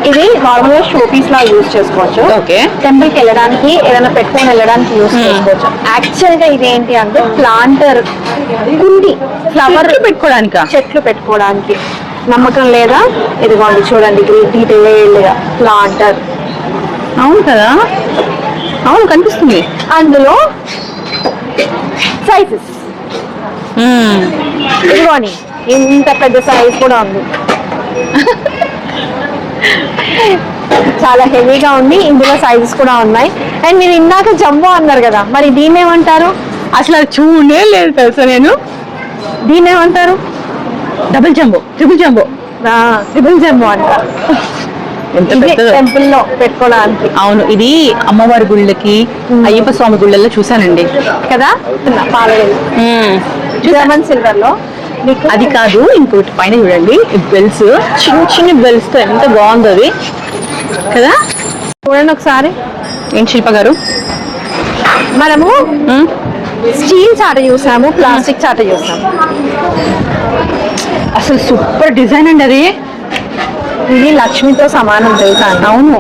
ఇది నార్మల్గా షో పీస్ లా యూజ్ చేసుకోవచ్చు. ఓకే, టెంపుల్ కి వెళ్ళడానికి ఏదైనా పెట్టుకొని వెళ్ళడానికి యూజ్ చేసుకోవచ్చు. యాక్చువల్ గా ఇది ఏంటి అంటే ప్లాంటర్, కుండి, ఫ్లవర్ పెట్టుకోవడానికి, చెట్లు పెట్టుకోవడానికి. నమ్మకం లేదా? ఇదిగోండి చూడండి, డీటెయిల్డ్ గా ప్లాంటర్. అవును కదా, అవును కనిపిస్తుంది. అందులో సైజెస్ ఇదిగోండి, ఇంత పెద్ద సైజ్ కూడా ఉంది. చాలా హెవీగా ఉంది. ఇందులో సైజెస్ కూడా ఉన్నాయి. అండ్ మీరు ఇందాక జంబో అన్నారు కదా, మరి దీన్ని ఏమంటారు? అసలు అది చూడే లేదు తెలుసా నేను. దీన్ని ఏమంటారు? Double jumbo, triple jumbo. Triple jumbo అంట. ఎంత పెద్దదో. టెంపుల్ లో పెట్టుకోవడానికి. అవును, ఇది అమ్మవారి గుళ్ళకి అయ్యప్ప స్వామి గుళ్ళల్లో చూసానండి కదా. పాలవేలు జర్మన్ సిల్వర్ లో మీకు అది కాదు, ఇంకోటి పైన చూడండి, బెల్స్, చిన్న చిన్న బెల్స్ తో ఎంత బాగుందో అది కదా. చూడండి ఒకసారి. ఏం శిల్ప గారు, మనము స్టీల్ చాట చూసాము, ప్లాస్టిక్ చాట చూసాము. అసలు సూపర్ డిజైన్ అండి అది. ఇది లక్ష్మితో సమానం తెలుసా? అవును,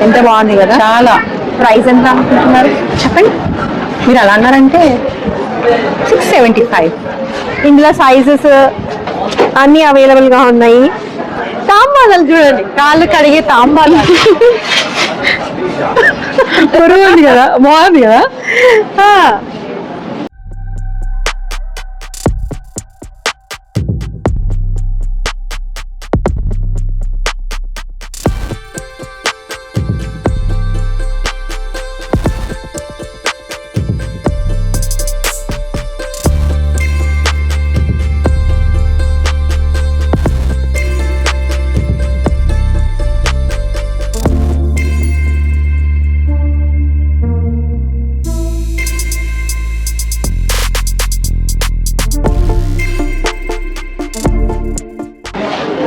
ఎంత బాగుంది కదా. చాలా. ప్రైస్ ఎంత అనుకుంటున్నారు చెప్పండి, మీరు అలా అన్నారంటే 675. ఇందులో సైజెస్ అన్ని అవైలబుల్ గా ఉన్నాయి. తాంబాలు చూడండి, కాళ్ళు కడిగే తాంబాలు. బరువు ఉంది కదా, బాగుంది కదా.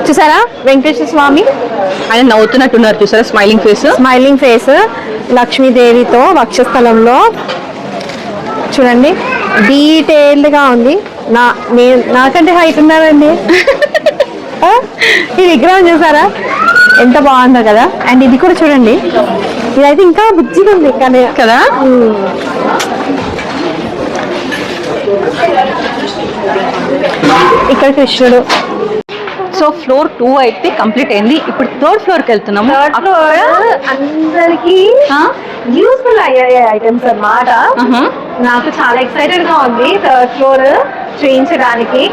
చూసారా వెంకటేశ్వర స్వామి ఆయన నవ్వుతున్నట్టున్నారు చూసారా, స్మైలింగ్ ఫేస్. స్మైలింగ్ ఫేస్, లక్ష్మీదేవితో వక్షస్థలంలో చూడండి, డీటెయిల్డ్ గా ఉంది. నాకంటే హైట్ ఉన్నారండి. ఈ విగ్రహం చూసారా ఎంత బాగుందో కదా. అండ్ ఇది కూడా చూడండి, ఇదైతే ఇంకా బుజ్జిగా ఉంది కానీ కదా. ఇక్కడ కృష్ణుడు. సో ఫ్లోర్ 2 అయితే కంప్లీట్ అయింది. ఇప్పుడు థర్డ్ ఫ్లోర్ కి వెళ్తున్నాము. అందరికి యూస్ఫుల్ అయ్యే ఐటమ్స్ అన్నమాట. నాకు చాలా ఎక్సైటెడ్ గా ఉంది థర్డ్ ఫ్లోర్ చేయించడానికి.